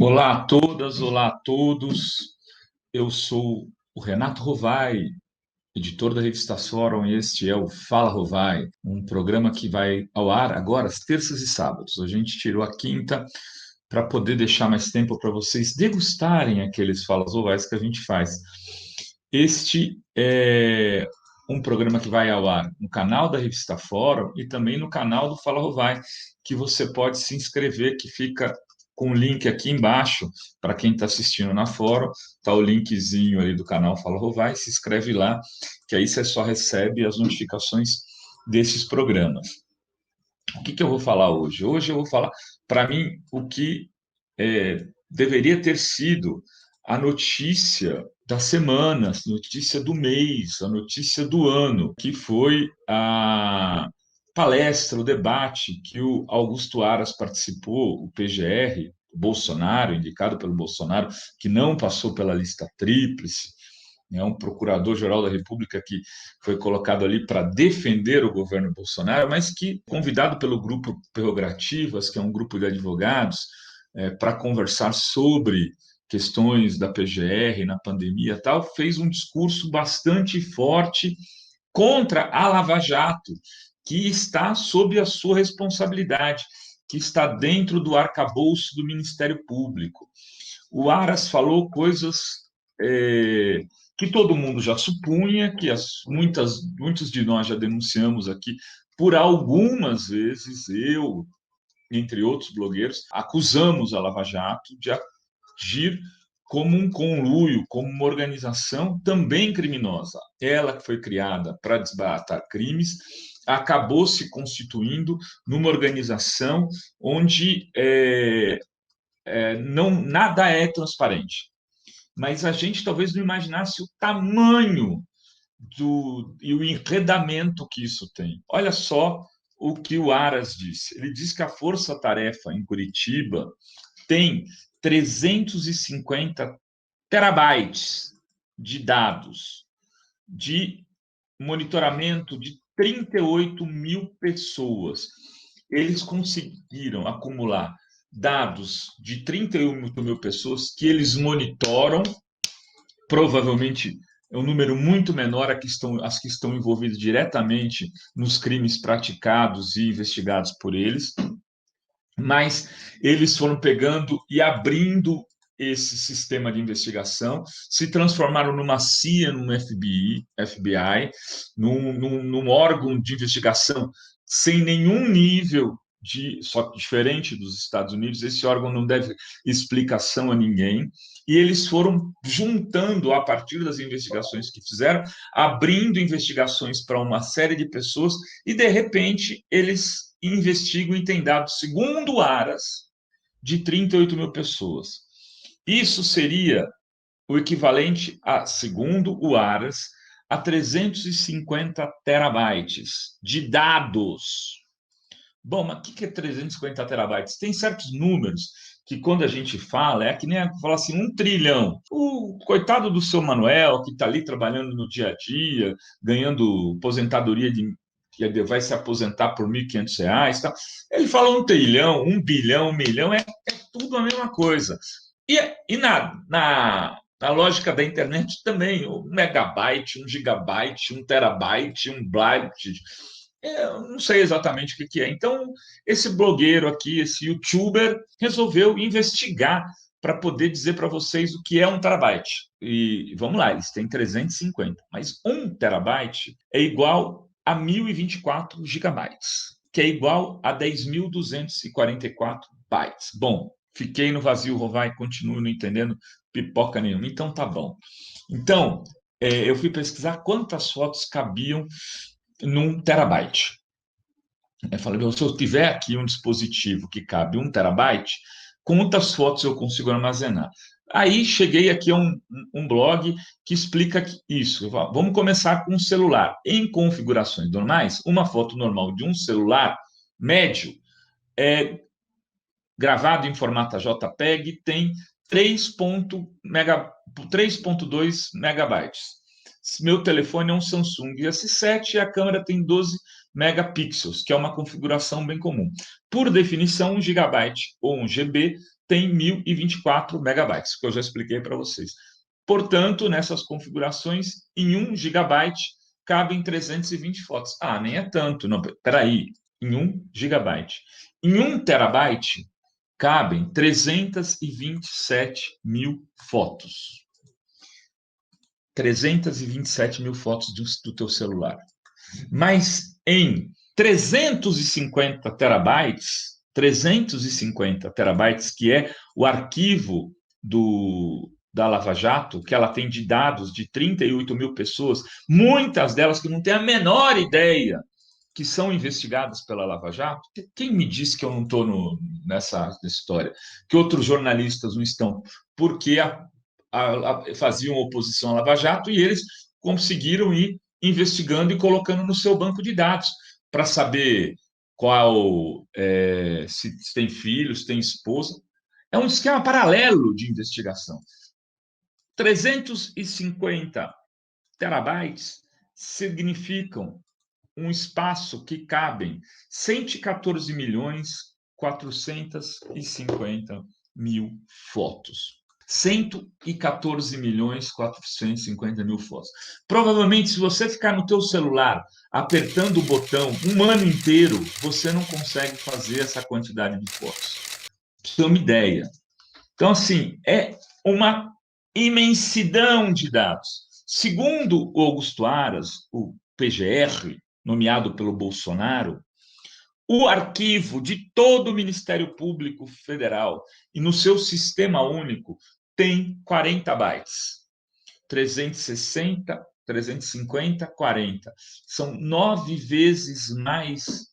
Olá a todas, olá a todos. Eu sou o Renato Rovai, editor da revista Fórum, e este é o Fala Rovai, um programa que vai ao ar agora às terças e sábados. A gente tirou a quinta para poder deixar mais tempo para vocês degustarem aqueles Falas Rovais que a gente faz. Este é um programa que vai ao ar no canal da revista Fórum e também no canal do Fala Rovai, que você pode se inscrever, que fica com o link aqui embaixo, para quem está assistindo na Fórum, está o linkzinho ali do canal Fala Rovai, se inscreve lá, que aí você só recebe as notificações desses programas. O que eu vou falar hoje? Hoje eu vou falar, para mim, o que deveria ter sido a notícia da semana, a notícia do mês, a notícia do ano, que foi a palestra, o debate que o Augusto Aras participou, o PGR, o Bolsonaro, indicado pelo Bolsonaro, que não passou pela lista tríplice, é um procurador-geral da República que foi colocado ali para defender o governo Bolsonaro, mas que, convidado pelo grupo Prerrogativas, que é um grupo de advogados, para conversar sobre questões da PGR na pandemia e tal, fez um discurso bastante forte contra a Lava Jato, que está sob a sua responsabilidade, que está dentro do arcabouço do Ministério Público. O Aras falou coisas que todo mundo já supunha, que muitos de nós já denunciamos aqui por algumas vezes, eu, entre outros blogueiros, acusamos a Lava Jato de agir como um conluio, como uma organização também criminosa. Ela que foi criada para desbaratar crimes, acabou se constituindo numa organização onde não nada é transparente. Mas a gente talvez não imaginasse o tamanho e o enredamento que isso tem. Olha só o que o Aras disse. Ele diz que a Força-Tarefa em Curitiba tem 350 terabytes de dados de monitoramento de 38 mil pessoas. Eles conseguiram acumular dados de 38 mil pessoas que eles monitoram, provavelmente é um número muito menor as que estão envolvidas diretamente nos crimes praticados e investigados por eles, mas eles foram pegando e abrindo esse sistema de investigação, se transformaram numa CIA, num FBI, num órgão de investigação sem nenhum nível só que diferente dos Estados Unidos, esse órgão não deve explicação a ninguém, e eles foram juntando, a partir das investigações que fizeram, abrindo investigações para uma série de pessoas, e de repente eles investigam e têm dados, segundo Aras, de 38 mil pessoas. Isso seria o equivalente a, segundo o Aras, a 350 terabytes de dados. Bom, mas o que é 350 terabytes? Tem certos números que, quando a gente fala, é que nem falar assim, 1 trilhão. O coitado do seu Manuel, que está ali trabalhando no dia a dia, ganhando aposentadoria que vai se aposentar por R$ 1.500, tá? Ele fala 1 trilhão, 1 bilhão, 1 milhão, é tudo a mesma coisa. E na lógica da internet também, 1 megabyte, 1 gigabyte, 1 terabyte, 1 byte. Eu não sei exatamente o que é. Então, esse blogueiro aqui, esse youtuber, resolveu investigar para poder dizer para vocês o que é 1 terabyte. E vamos lá, eles têm 350, mas 1 terabyte é igual a 1.024 gigabytes, que é igual a 10.244 bytes. Bom, fiquei no vazio, Rovai, continuo não entendendo pipoca nenhuma. Então, tá bom. Então, eu fui pesquisar quantas fotos cabiam num terabyte. Eu falei, se eu tiver aqui um dispositivo que cabe 1 terabyte, quantas fotos eu consigo armazenar? Aí cheguei aqui a um blog que explica isso. Vamos começar com um celular. Em configurações normais, uma foto normal de um celular médio é gravado em formato JPEG tem 3,2 megabytes. Meu telefone é um Samsung S7 e a câmera tem 12 megapixels, que é uma configuração bem comum. Por definição, 1 gigabyte ou 1 GB tem 1.024 megabytes, que eu já expliquei para vocês. Portanto, nessas configurações, em 1 gigabyte, cabem 320 fotos. Ah, nem é tanto. Não, peraí, em 1 gigabyte. Em 1 terabyte, cabem 327 mil fotos. 327 mil fotos do teu celular. Mas em 350 terabytes, que é o arquivo da Lava Jato, que ela tem de dados de 38 mil pessoas, muitas delas que não têm a menor ideia que são investigadas pela Lava Jato. Quem me disse que eu não estou nessa história? Que outros jornalistas não estão? Porque faziam oposição à Lava Jato e eles conseguiram ir investigando e colocando no seu banco de dados para saber se tem filhos, se tem esposa. É um esquema paralelo de investigação. 350 terabytes significam um espaço que cabem 114 milhões 450 mil fotos. 114 milhões 450 mil fotos. Provavelmente, se você ficar no teu celular apertando o botão um ano inteiro, você não consegue fazer essa quantidade de fotos. Pra ter uma ideia. Então, assim, é uma imensidão de dados. Segundo o Augusto Aras, o PGR, nomeado pelo Bolsonaro, o arquivo de todo o Ministério Público Federal e no seu sistema único tem 40 bytes. 360, 350, 40. São 9 vezes mais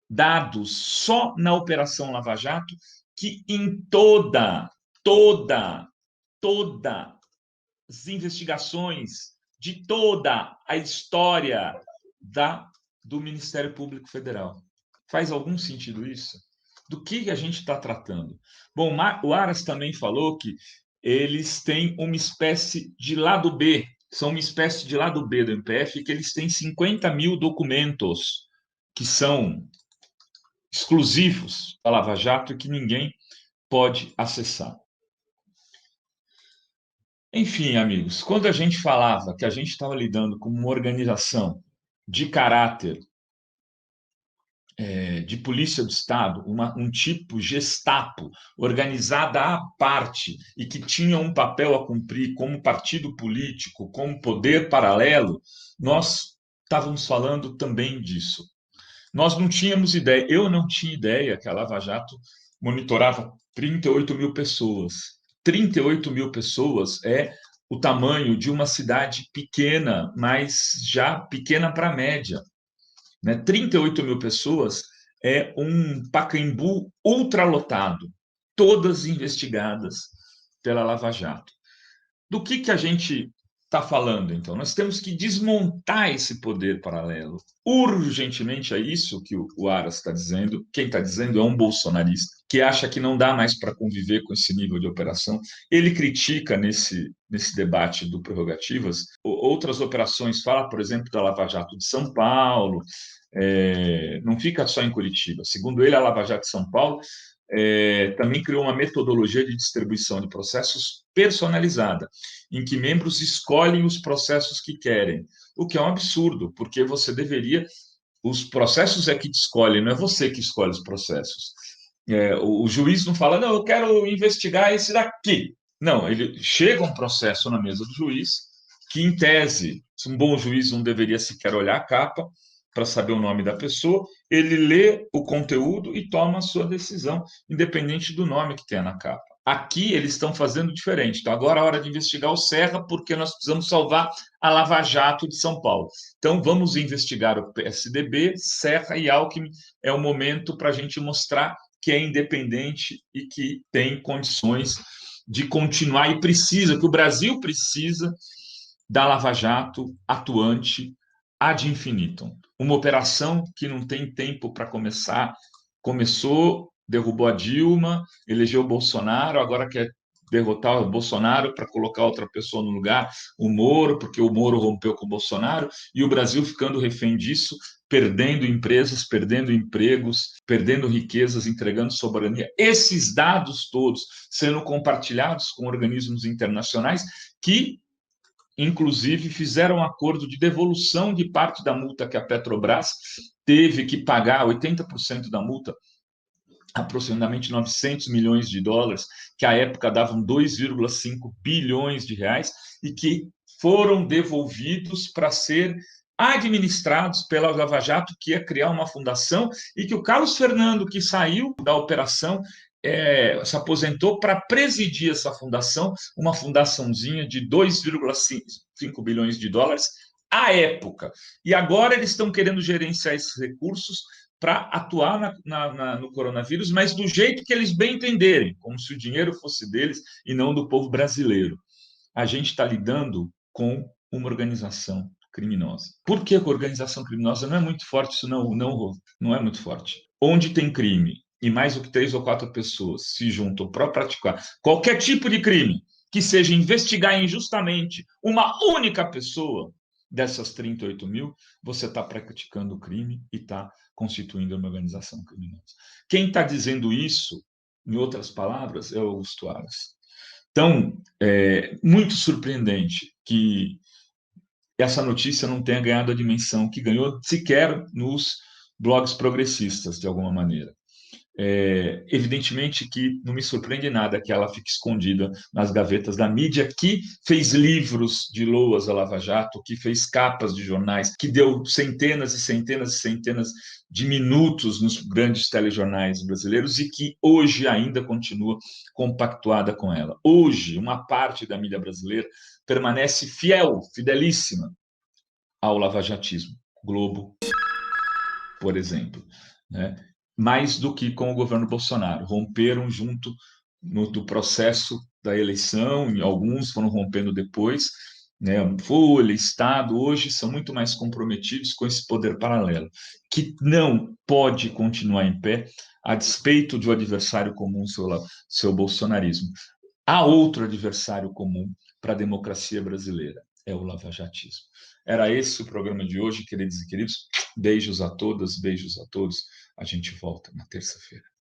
dados só na Operação Lava Jato que em todas as investigações de toda a história do Ministério Público Federal. Faz algum sentido isso? Do que a gente está tratando? Bom, o Aras também falou que eles têm uma espécie de lado B, são uma espécie de lado B do MPF, que eles têm 50 mil documentos que são exclusivos da Lava Jato e que ninguém pode acessar. Enfim, amigos, quando a gente falava que a gente estava lidando com uma organização de caráter de polícia do Estado, um tipo Gestapo, organizada à parte e que tinha um papel a cumprir como partido político, como poder paralelo, nós estávamos falando também disso. Nós não tínhamos ideia, eu não tinha ideia que a Lava Jato monitorava 38 mil pessoas. 38 mil pessoas é o tamanho de uma cidade pequena, mas já pequena para a média. 38 mil pessoas é um Pacaembu ultralotado, todas investigadas pela Lava Jato. Do que a gente está falando, então? Nós temos que desmontar esse poder paralelo. Urgentemente é isso que o Aras está dizendo. Quem está dizendo é um bolsonarista que acha que não dá mais para conviver com esse nível de operação. Ele critica nesse debate do Prerrogativas outras operações. Fala, por exemplo, da Lava Jato de São Paulo. Não fica só em Curitiba. Segundo ele, a Lava Jato de São Paulo também criou uma metodologia de distribuição de processos personalizada, em que membros escolhem os processos que querem, o que é um absurdo, porque você deveria... Os processos é que te escolhem, não é você que escolhe os processos. O juiz não fala, não, eu quero investigar esse daqui. Não, ele chega um processo na mesa do juiz, que em tese, um bom juiz não deveria sequer olhar a capa para saber o nome da pessoa, ele lê o conteúdo e toma a sua decisão, independente do nome que tenha na capa. Aqui eles estão fazendo diferente. Então, agora é a hora de investigar o Serra, porque nós precisamos salvar a Lava Jato de São Paulo. Então, vamos investigar o PSDB, Serra e Alckmin. É o momento para a gente mostrar que é independente e que tem condições de continuar e precisa, que o Brasil precisa da Lava Jato atuante ad infinitum. Uma operação que não tem tempo para começar. Começou, derrubou a Dilma, elegeu o Bolsonaro, agora quer derrotar o Bolsonaro para colocar outra pessoa no lugar, o Moro, porque o Moro rompeu com o Bolsonaro, e o Brasil ficando refém disso, perdendo empresas, perdendo empregos, perdendo riquezas, entregando soberania. Esses dados todos sendo compartilhados com organismos internacionais que, inclusive, fizeram um acordo de devolução de parte da multa que a Petrobras teve que pagar, 80% da multa, aproximadamente 900 milhões de dólares, que à época davam 2,5 bilhões de reais, e que foram devolvidos para ser administrados pela Lava Jato, que ia criar uma fundação, e que o Carlos Fernando, que saiu da operação, se aposentou para presidir essa fundação, uma fundaçãozinha de 2,5 bilhões de dólares à época. E agora eles estão querendo gerenciar esses recursos para atuar no coronavírus, mas do jeito que eles bem entenderem, como se o dinheiro fosse deles e não do povo brasileiro. A gente está lidando com uma organização criminosa. Por que a organização criminosa não é muito forte? Isso não é muito forte. Onde tem crime e mais do que 3 ou 4 pessoas se juntam para praticar qualquer tipo de crime, que seja investigar injustamente uma única pessoa, dessas 38 mil, você está praticando crime e está constituindo uma organização criminosa. Quem está dizendo isso, em outras palavras, é o Augusto Aras. Então, é muito surpreendente que essa notícia não tenha ganhado a dimensão que ganhou sequer nos blogs progressistas, de alguma maneira. Evidentemente que não me surpreende nada que ela fique escondida nas gavetas da mídia, que fez livros de loas a Lava Jato, que fez capas de jornais, que deu centenas e centenas e centenas de minutos nos grandes telejornais brasileiros e que hoje ainda continua compactuada com ela. Hoje, uma parte da mídia brasileira permanece fidelíssima ao lavajatismo. Globo, por exemplo, né? Mais do que com o governo Bolsonaro. Romperam junto do processo da eleição, e alguns foram rompendo depois, né? Folha, Estado, hoje são muito mais comprometidos com esse poder paralelo, que não pode continuar em pé a despeito do adversário comum, seu bolsonarismo. Há outro adversário comum para a democracia brasileira, é o lavajatismo. Era esse o programa de hoje, queridos e queridos. Beijos a todas, beijos a todos. A gente volta na terça-feira.